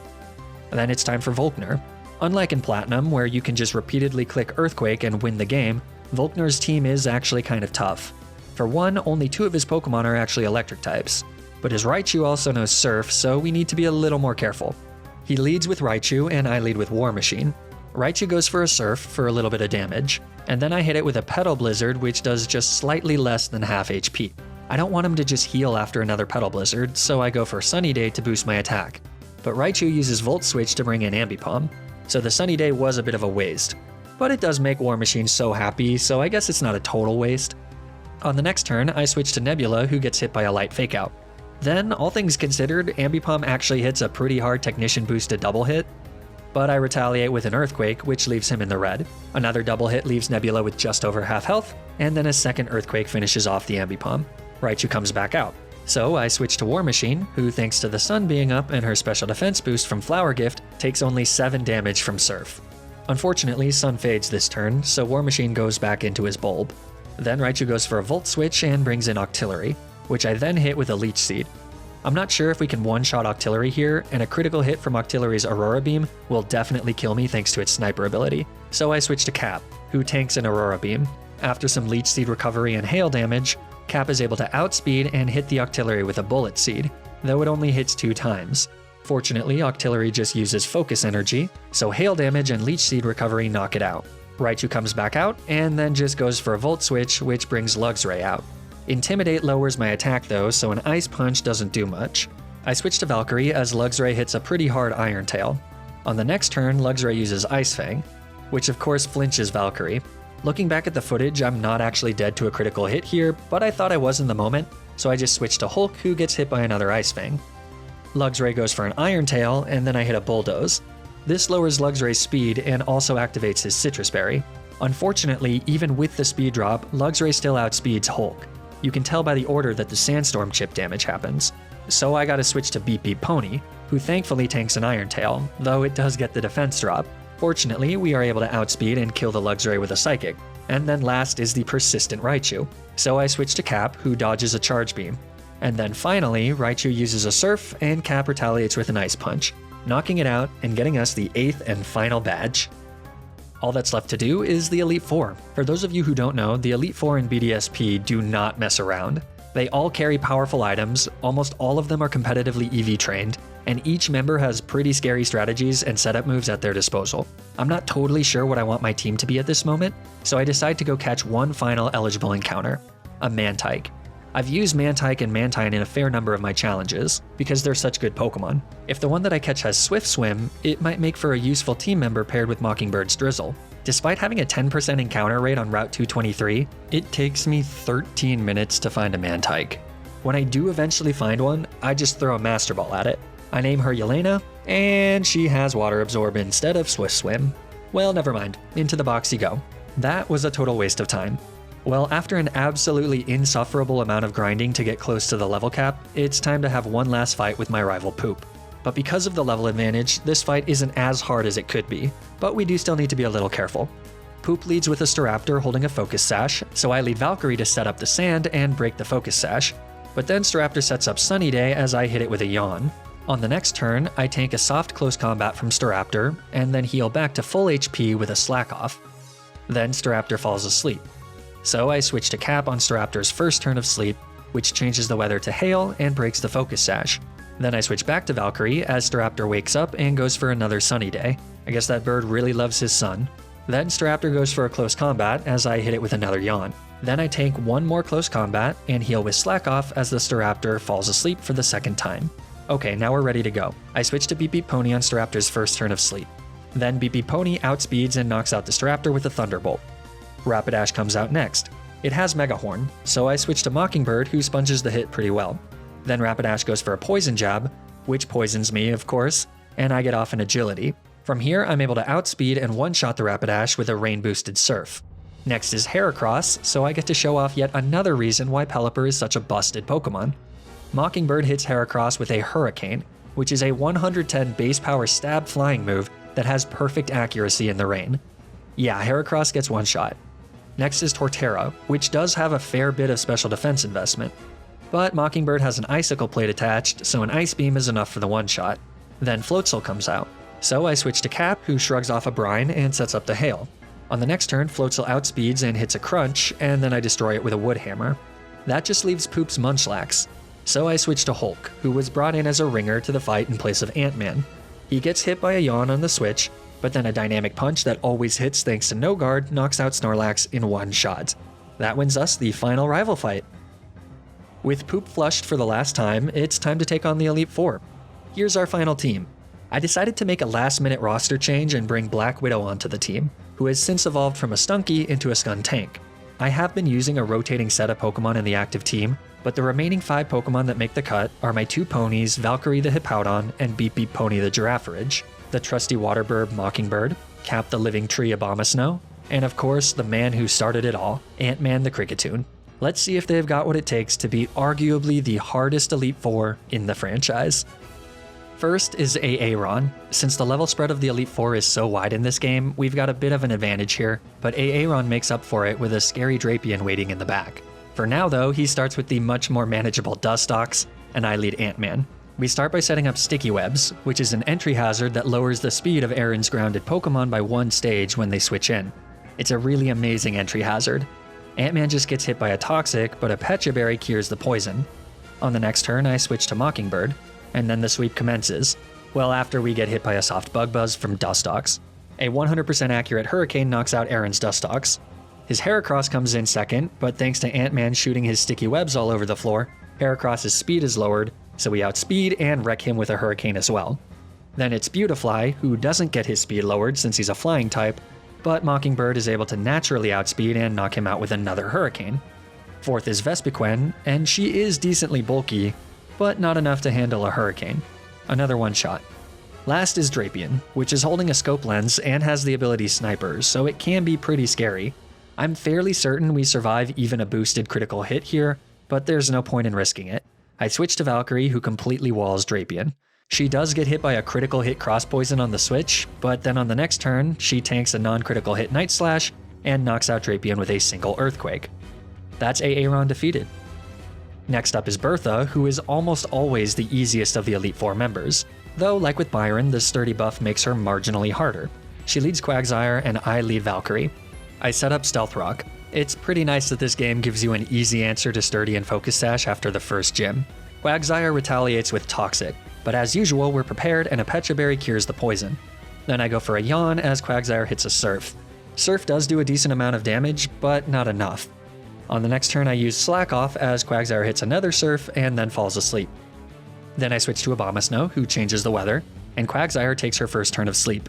Then it's time for Volkner. Unlike in Platinum, where you can just repeatedly click Earthquake and win the game, Volkner's team is actually kind of tough. For one, only 2 of his Pokemon are actually electric types. But his Raichu also knows Surf, so we need to be a little more careful. He leads with Raichu, and I lead with War Machine. Raichu goes for a Surf for a little bit of damage, and then I hit it with a Petal Blizzard, which does just slightly less than half HP. I don't want him to just heal after another Petal Blizzard, so I go for Sunny Day to boost my attack. But Raichu uses Volt Switch to bring in Ambipom, so the Sunny Day was a bit of a waste. But it does make War Machine so happy, so I guess it's not a total waste. On the next turn, I switch to Nebula, who gets hit by a light Fake Out. Then, all things considered, Ambipom actually hits a pretty hard Technician boosted double hit, but I retaliate with an Earthquake, which leaves him in the red. Another double hit leaves Nebula with just over half health, and then a second Earthquake finishes off the Ambipom. Raichu comes back out. So I switch to War Machine, who thanks to the sun being up and her special defense boost from Flower Gift, takes only 7 damage from Surf. Unfortunately, Sun fades this turn, so War Machine goes back into his bulb. Then Raichu goes for a Volt Switch and brings in Octillery, which I then hit with a Leech Seed. I'm not sure if we can one-shot Octillery here, and a critical hit from Octillery's Aurora Beam will definitely kill me thanks to its sniper ability. So I switch to Cap, who tanks an Aurora Beam. After some Leech Seed recovery and hail damage, Cap is able to outspeed and hit the Octillery with a Bullet Seed, though it only hits 2 times. Fortunately, Octillery just uses Focus Energy, so hail damage and Leech Seed recovery knock it out. Raichu comes back out, and then just goes for a Volt Switch, which brings Luxray out. Intimidate lowers my attack though, so an Ice Punch doesn't do much. I switch to Valkyrie as Luxray hits a pretty hard Iron Tail. On the next turn, Luxray uses Ice Fang, which of course flinches Valkyrie. Looking back at the footage, I'm not actually dead to a critical hit here, but I thought I was in the moment, so I just switch to Hulk, who gets hit by another Ice Fang. Luxray goes for an Iron Tail, and then I hit a Bulldoze. This lowers Luxray's speed and also activates his Citrus Berry. Unfortunately, even with the speed drop, Luxray still outspeeds Hulk. You can tell by the order that the Sandstorm chip damage happens. So I gotta switch to Beep Beep Pony, who thankfully tanks an Iron Tail, though it does get the defense drop. Fortunately, we are able to outspeed and kill the Luxray with a Psychic. And then last is the persistent Raichu. So I switch to Cap, who dodges a Charge Beam. And then finally, Raichu uses a Surf, and Cap retaliates with an Ice Punch, knocking it out and getting us the 8th and final badge. All that's left to do is the Elite Four. For those of you who don't know, the Elite Four in BDSP do not mess around. They all carry powerful items, almost all of them are competitively EV trained, and each member has pretty scary strategies and setup moves at their disposal. I'm not totally sure what I want my team to be at this moment, so I decide to go catch one final eligible encounter, a Mantike. I've used Mantike and Mantine in a fair number of my challenges, because they're such good Pokemon. If the one that I catch has Swift Swim, it might make for a useful team member paired with Mockingbird's Drizzle. Despite having a 10% encounter rate on Route 223, it takes me 13 minutes to find a Mantike. When I do eventually find one, I just throw a Master Ball at it. I name her Yelena, and she has Water Absorb instead of Swift Swim. Well, never mind, into the box you go. That was a total waste of time. Well, after an absolutely insufferable amount of grinding to get close to the level cap, it's time to have one last fight with my rival Poop. But because of the level advantage, this fight isn't as hard as it could be, but we do still need to be a little careful. Poop leads with a Staraptor holding a Focus Sash, so I lead Valkyrie to set up the sand and break the Focus Sash. But then Staraptor sets up Sunny Day as I hit it with a Yawn. On the next turn, I tank a soft close combat from Staraptor, and then heal back to full HP with a Slack Off. Then Staraptor falls asleep. So I switch to Cap on Staraptor's first turn of sleep, which changes the weather to Hail and breaks the Focus Sash. Then I switch back to Valkyrie as Staraptor wakes up and goes for another Sunny Day. I guess that bird really loves his sun. Then Staraptor goes for a close combat as I hit it with another Yawn. Then I tank one more close combat and heal with Slack Off as the Staraptor falls asleep for the second time. Okay, now we're ready to go. I switch to Beep Beep Pony on Staraptor's first turn of sleep. Then Beep Beep Pony outspeeds and knocks out the Staraptor with a Thunderbolt. Rapidash comes out next. It has Mega Horn, so I switch to Mockingbird, who sponges the hit pretty well. Then Rapidash goes for a Poison Jab, which poisons me, of course, and I get off in Agility. From here, I'm able to outspeed and one-shot the Rapidash with a rain-boosted Surf. Next is Heracross, so I get to show off yet another reason why Pelipper is such a busted Pokemon. Mockingbird hits Heracross with a Hurricane, which is a 110 base power stab flying move that has perfect accuracy in the rain. Yeah, Heracross gets one shot. Next is Torterra, which does have a fair bit of special defense investment. But Mockingbird has an Icicle plate attached, so an Ice Beam is enough for the one shot. Then Floatzel comes out. So I switch to Cap, who shrugs off a Brine and sets up the Hail. On the next turn, Floatzel outspeeds and hits a Crunch, and then I destroy it with a Wood Hammer. That just leaves Poop's Munchlax. So I switch to Hulk, who was brought in as a ringer to the fight in place of Ant-Man. He gets hit by a Yawn on the switch, but then a Dynamic Punch that always hits thanks to No Guard knocks out Snorlax in one shot. That wins us the final rival fight. With Poop flushed for the last time, it's time to take on the Elite Four. Here's our final team. I decided to make a last-minute roster change and bring Black Widow onto the team, who has since evolved from a Stunky into a Skuntank. I have been using a rotating set of Pokemon in the active team, but the remaining 5 Pokemon that make the cut are my 2 ponies, Valkyrie the Hippowdon and Beep Beep Pony the Girafarage, the trusty Waterbird Mockingbird, Cap the Living Tree Abomasnow, and of course the man who started it all, Ant-Man the Kricketune. Let's see if they've got what it takes to beat arguably the hardest Elite Four in the franchise. First is Aaron. Since the level spread of the Elite Four is so wide in this game, we've got a bit of an advantage here, but Aaron makes up for it with a scary Drapion waiting in the back. For now though, he starts with the much more manageable Dustox, and I lead Ant-Man. We start by setting up Sticky Webs, which is an entry hazard that lowers the speed of Aaron's grounded Pokemon by 1 stage when they switch in. It's a really amazing entry hazard. Ant-Man just gets hit by a Toxic, but a Pecha Berry cures the poison. On the next turn, I switch to Mockingbird, and then the sweep commences. Well, after we get hit by a soft Bug Buzz from Dustox. A 100% accurate Hurricane knocks out Aaron's Dustox. His Heracross comes in second, but thanks to Ant-Man shooting his sticky webs all over the floor, Heracross's speed is lowered, so we outspeed and wreck him with a Hurricane as well. Then it's Beautifly, who doesn't get his speed lowered since he's a flying type, but Mockingbird is able to naturally outspeed and knock him out with another Hurricane. Fourth is Vespiquen, and she is decently bulky, but not enough to handle a Hurricane. Another one shot. Last is Drapion, which is holding a scope lens and has the ability Sniper, so it can be pretty scary. I'm fairly certain we survive even a boosted critical hit here, but there's no point in risking it. I switch to Valkyrie, who completely walls Drapion. She does get hit by a critical hit cross poison on the switch, but then on the next turn, she tanks a non-critical hit Night Slash and knocks out Drapion with a single Earthquake. That's Aaron defeated. Next up is Bertha, who is almost always the easiest of the Elite Four members, though like with Byron, the sturdy buff makes her marginally harder. She leads Quagsire and I lead Valkyrie. I set up Stealth Rock. It's pretty nice that this game gives you an easy answer to Sturdy and Focus Sash after the first gym. Quagsire retaliates with Toxic, but as usual we're prepared and a Pecha Berry cures the poison. Then I go for a Yawn as Quagsire hits a Surf. Surf does do a decent amount of damage, but not enough. On the next turn I use Slack Off as Quagsire hits another Surf and then falls asleep. Then I switch to Abomasnow, who changes the weather, and Quagsire takes her first turn of sleep.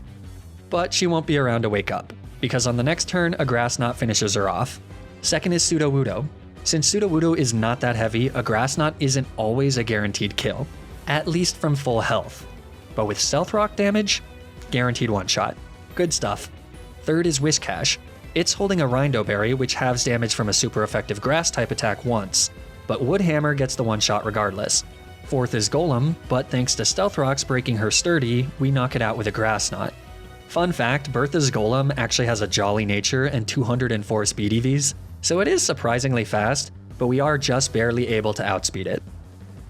But she won't be around to wake up, because on the next turn a Grass Knot finishes her off. Second is Sudo Wudo. Since Sudo Wudo is not that heavy, a Grass Knot isn't always a guaranteed kill, at least from full health. But with Stealth Rock damage, guaranteed one-shot. Good stuff. Third is Whiscash. It's holding a Rindo Berry, which halves damage from a super effective Grass-type attack once, but Wood Hammer gets the one-shot regardless. Fourth is Golem, but thanks to Stealth Rocks breaking her Sturdy, we knock it out with a Grass Knot. Fun fact, Bertha's Golem actually has a jolly nature and 204 speed EVs, so it is surprisingly fast, but we are just barely able to outspeed it.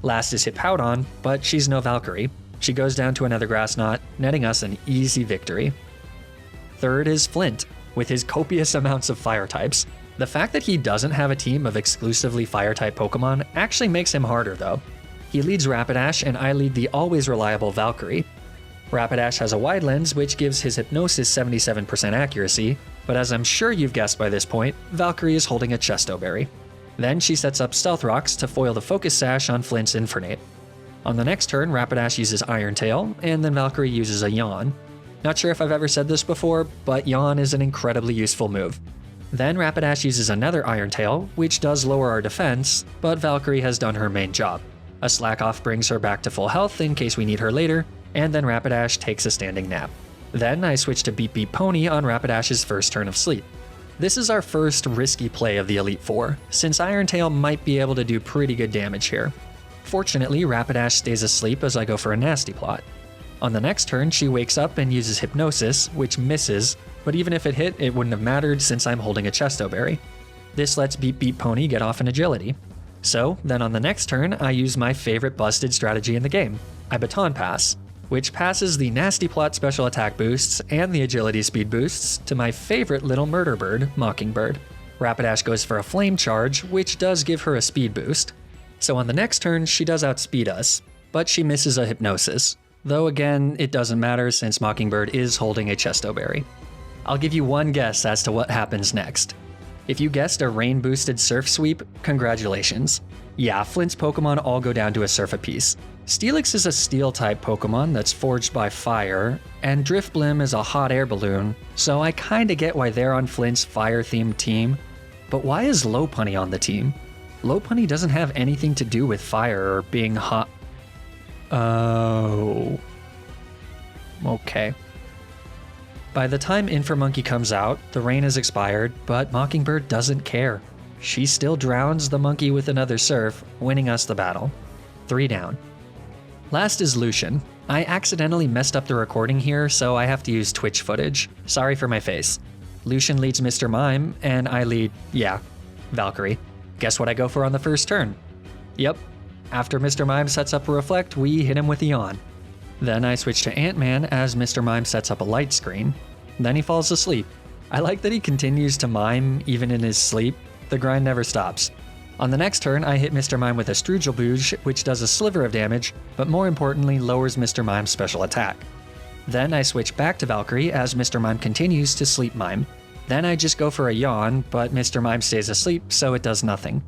Last is Hippowdon, but she's no Valkyrie. She goes down to another Grass Knot, netting us an easy victory. Third is Flint, with his copious amounts of fire types. The fact that he doesn't have a team of exclusively fire-type Pokemon actually makes him harder though. He leads Rapidash and I lead the always reliable Valkyrie. Rapidash has a wide lens which gives his Hypnosis 77% accuracy, but as I'm sure you've guessed by this point, Valkyrie is holding a Chesto Berry. Then she sets up Stealth Rocks to foil the Focus Sash on Flint's Infernape. On the next turn, Rapidash uses Iron Tail, and then Valkyrie uses a Yawn. Not sure if I've ever said this before, but Yawn is an incredibly useful move. Then Rapidash uses another Iron Tail, which does lower our defense, but Valkyrie has done her main job. A Slack Off brings her back to full health in case we need her later, and then Rapidash takes a standing nap. Then I switch to Beep Beep Pony on Rapidash's first turn of sleep. This is our first risky play of the Elite Four, since Iron Tail might be able to do pretty good damage here. Fortunately, Rapidash stays asleep as I go for a Nasty Plot. On the next turn, she wakes up and uses Hypnosis, which misses, but even if it hit, it wouldn't have mattered since I'm holding a Chesto Berry. This lets Beep Beep Pony get off in Agility. So, then on the next turn, I use my favorite busted strategy in the game. I Baton Pass, which passes the Nasty Plot special attack boosts and the agility speed boosts to my favorite little murder bird, Mockingbird. Rapidash goes for a Flame Charge, which does give her a speed boost. So on the next turn, she does outspeed us, but she misses a Hypnosis. Though again, it doesn't matter since Mockingbird is holding a Chesto Berry. I'll give you one guess as to what happens next. If you guessed a rain-boosted Surf Sweep, congratulations. Yeah, Flint's Pokemon all go down to a Surf apiece. Steelix is a Steel-type Pokemon that's forged by fire, and Drifblim is a hot air balloon, so I kinda get why they're on Flint's fire-themed team. But why is Lopunny on the team? Lopunny doesn't have anything to do with fire or being hot. Oh. Okay. By the time Infermonkey comes out, the rain has expired, but Mockingbird doesn't care. She still drowns the monkey with another Surf, winning us the battle. 3 down. Last is Lucian. I accidentally messed up the recording here, so I have to use Twitch footage. Sorry for my face. Lucian leads Mr. Mime, and I lead, Valkyrie. Guess what I go for on the first turn? Yep. After Mr. Mime sets up a Reflect, we hit him with a Yawn. Then I switch to Ant-Man as Mr. Mime sets up a Light Screen. Then he falls asleep. I like that he continues to mime even in his sleep. The grind never stops. On the next turn, I hit Mr. Mime with a Strugelbouge, which does a sliver of damage, but more importantly lowers Mr. Mime's special attack. Then I switch back to Valkyrie as Mr. Mime continues to sleep mime. Then I just go for a Yawn, but Mr. Mime stays asleep, so it does nothing.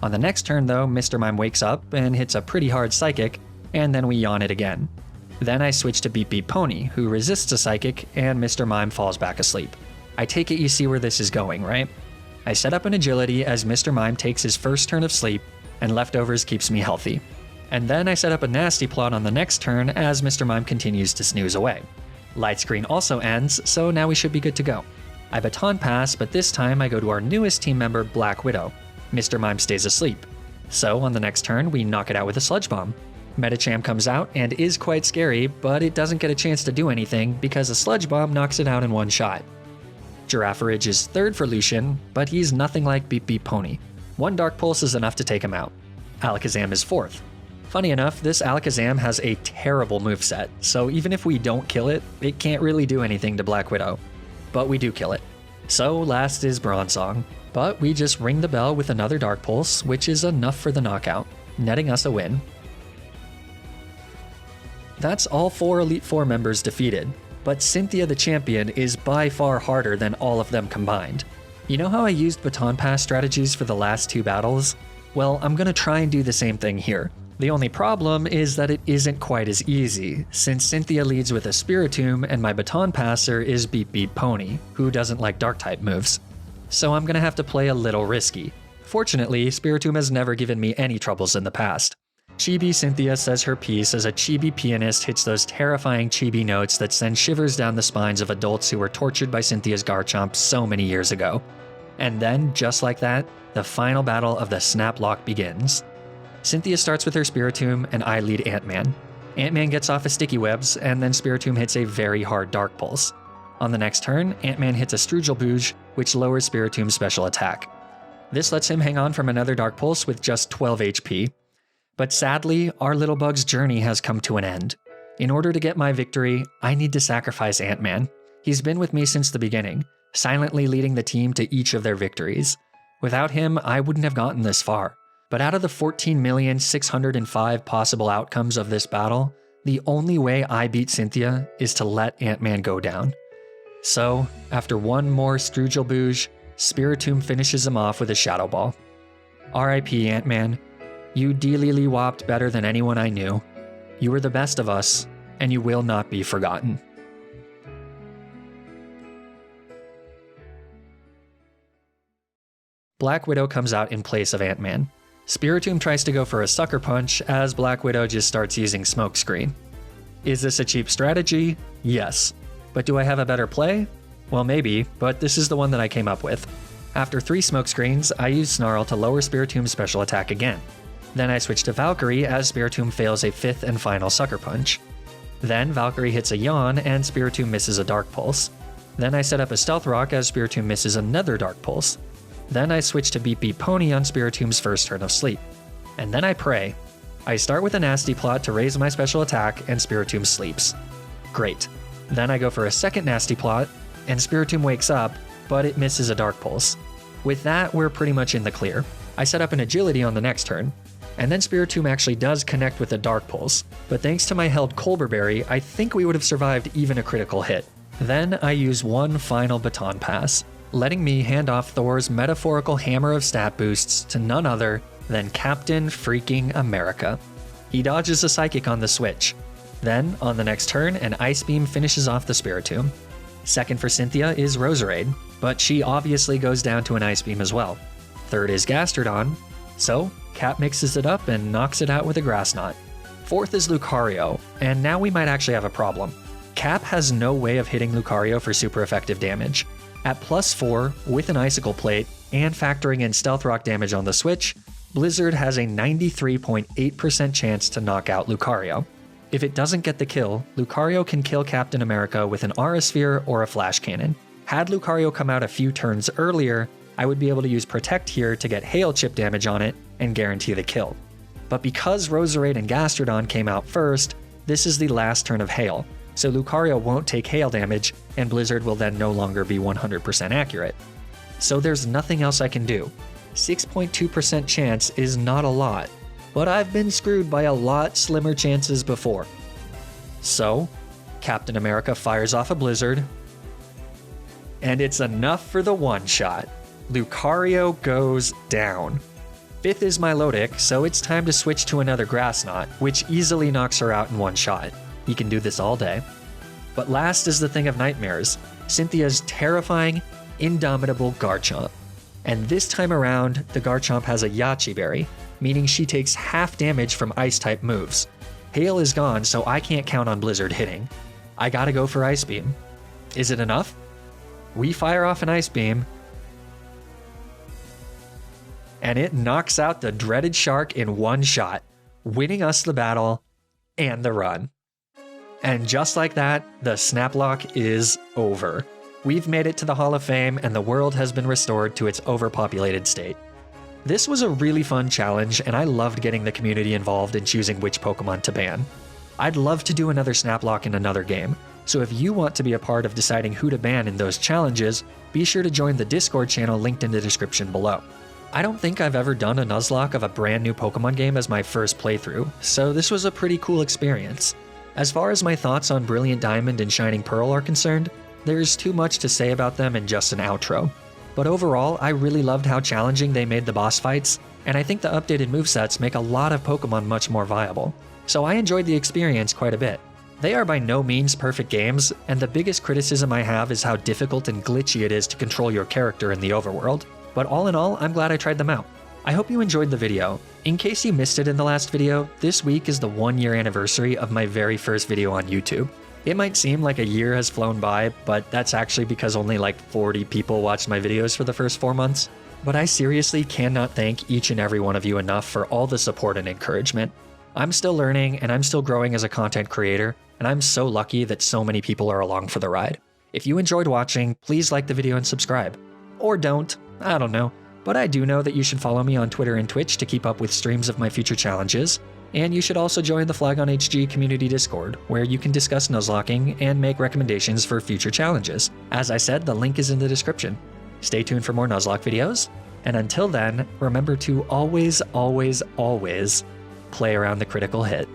On the next turn though, Mr. Mime wakes up and hits a pretty hard Psychic, and then we Yawn it again. Then I switch to Beep Beep Pony, who resists a Psychic, and Mr. Mime falls back asleep. I take it you see where this is going, right? I set up an Agility as Mr. Mime takes his first turn of sleep, and Leftovers keeps me healthy. And then I set up a Nasty Plot on the next turn as Mr. Mime continues to snooze away. Light Screen also ends, so now we should be good to go. I Baton Pass, but this time I go to our newest team member, Black Widow. Mr. Mime stays asleep. So on the next turn, we knock it out with a Sludge Bomb. Machamp comes out and is quite scary, but it doesn't get a chance to do anything because a Sludge Bomb knocks it out in one shot. Girafferidge is third for Lucian, but he's nothing like Beep Beep Pony. One Dark Pulse is enough to take him out. Alakazam is fourth. Funny enough, this Alakazam has a terrible moveset, so even if we don't kill it, it can't really do anything to Black Widow. But we do kill it. So last is Bronzong, but we just ring the bell with another Dark Pulse, which is enough for the knockout, netting us a win. That's all 4 Elite Four members defeated, but Cynthia the champion is by far harder than all of them combined. You know how I used baton pass strategies for the last 2 battles? Well, I'm gonna try and do the same thing here. The only problem is that it isn't quite as easy, since Cynthia leads with a Spiritomb and my baton passer is Beep Beep Pony, who doesn't like Dark-type moves. So I'm gonna have to play a little risky. Fortunately, Spiritomb has never given me any troubles in the past. Chibi Cynthia says her piece as a chibi pianist hits those terrifying chibi notes that send shivers down the spines of adults who were tortured by Cynthia's Garchomp so many years ago. And then, just like that, the final battle of the Snap Lock begins. Cynthia starts with her Spiritomb, and I lead Ant-Man. Ant-Man gets off of Sticky Webs, and then Spiritomb hits a very hard Dark Pulse. On the next turn, Ant-Man hits a Strugel Booge, which lowers Spiritomb's special attack. This lets him hang on from another Dark Pulse with just 12 HP. But sadly, our little bug's journey has come to an end. In order to get my victory, I need to sacrifice Ant-Man. He's been with me since the beginning, silently leading the team to each of their victories. Without him, I wouldn't have gotten this far. But out of the 14,605 possible outcomes of this battle, the only way I beat Cynthia is to let Ant-Man go down. So, after one more Strugel Booge, Spiritomb finishes him off with a Shadow Ball. RIP Ant-Man, you dearly-wopped better than anyone I knew. You were the best of us, and you will not be forgotten. Black Widow comes out in place of Ant-Man. Spiritomb tries to go for a Sucker Punch as Black Widow just starts using Smokescreen. Is this a cheap strategy? Yes. But do I have a better play? Well, maybe, but this is the one that I came up with. After 3 Smokescreens, I use Snarl to lower Spiritomb's special attack again. Then I switch to Valkyrie as Spiritomb fails a 5th and final Sucker Punch. Then Valkyrie hits a Yawn and Spiritomb misses a Dark Pulse. Then I set up a Stealth Rock as Spiritomb misses another Dark Pulse. Then I switch to Beep Beep Pony on Spiritomb's first turn of sleep. And then I pray. I start with a Nasty Plot to raise my special attack and Spiritomb sleeps. Great. Then I go for a second Nasty Plot, and Spiritomb wakes up, but it misses a Dark Pulse. With that, we're pretty much in the clear. I set up an Agility on the next turn, and then Spiritomb actually does connect with a Dark Pulse, but thanks to my held Colberberry, I think we would have survived even a critical hit. Then I use one final Baton Pass, letting me hand off Thor's metaphorical hammer of stat boosts to none other than Captain Freaking America. He dodges a Psychic on the switch. Then, on the next turn, an Ice Beam finishes off the Spiritomb. Second for Cynthia is Roserade, but she obviously goes down to an Ice Beam as well. Third is Gastrodon, so Cap mixes it up and knocks it out with a Grass Knot. Fourth is Lucario, and now we might actually have a problem. Cap has no way of hitting Lucario for super effective damage. At +4, with an Icicle Plate, and factoring in Stealth Rock damage on the switch, Blizzard has a 93.8% chance to knock out Lucario. If it doesn't get the kill, Lucario can kill Captain America with an Aura Sphere or a Flash Cannon. Had Lucario come out a few turns earlier, I would be able to use Protect here to get Hail Chip damage on it and guarantee the kill. But because Roserade and Gastrodon came out first, this is the last turn of Hail, so Lucario won't take Hail damage, and Blizzard will then no longer be 100% accurate. So there's nothing else I can do. 6.2% chance is not a lot, but I've been screwed by a lot slimmer chances before. So, Captain America fires off a Blizzard, and it's enough for the one-shot. Lucario goes down. Fifth is Milotic, so it's time to switch to another Grass Knot, which easily knocks her out in one shot. He can do this all day. But last is the thing of nightmares, Cynthia's terrifying, indomitable Garchomp. And this time around, the Garchomp has a Yache Berry, meaning she takes half damage from Ice-type moves. Hail is gone, so I can't count on Blizzard hitting. I gotta go for Ice Beam. Is it enough? We fire off an Ice Beam, and it knocks out the dreaded Shark in one shot, winning us the battle and the run. And just like that, the Snaplock is over. We've made it to the Hall of Fame, and the world has been restored to its overpopulated state. This was a really fun challenge, and I loved getting the community involved in choosing which Pokemon to ban. I'd love to do another Snaplock in another game, so if you want to be a part of deciding who to ban in those challenges, be sure to join the Discord channel linked in the description below. I don't think I've ever done a Nuzlocke of a brand new Pokemon game as my first playthrough, so this was a pretty cool experience. As far as my thoughts on Brilliant Diamond and Shining Pearl are concerned, there's too much to say about them in just an outro. But overall, I really loved how challenging they made the boss fights, and I think the updated movesets make a lot of Pokemon much more viable. So I enjoyed the experience quite a bit. They are by no means perfect games, and the biggest criticism I have is how difficult and glitchy it is to control your character in the overworld. But all in all, I'm glad I tried them out. I hope you enjoyed the video. In case you missed it in the last video, this week is the 1-year anniversary of my very first video on YouTube. It might seem like a year has flown by, but that's actually because only like 40 people watched my videos for the first 4 months. But I seriously cannot thank each and every one of you enough for all the support and encouragement. I'm still learning and I'm still growing as a content creator, and I'm so lucky that so many people are along for the ride. If you enjoyed watching, please like the video and subscribe. Or don't, I don't know. But I do know that you should follow me on Twitter and Twitch to keep up with streams of my future challenges. And you should also join the Flygon HG community Discord, where you can discuss Nuzlocking and make recommendations for future challenges. As I said, the link is in the description. Stay tuned for more Nuzlocke videos, and until then, remember to always, always, always play around the critical hit.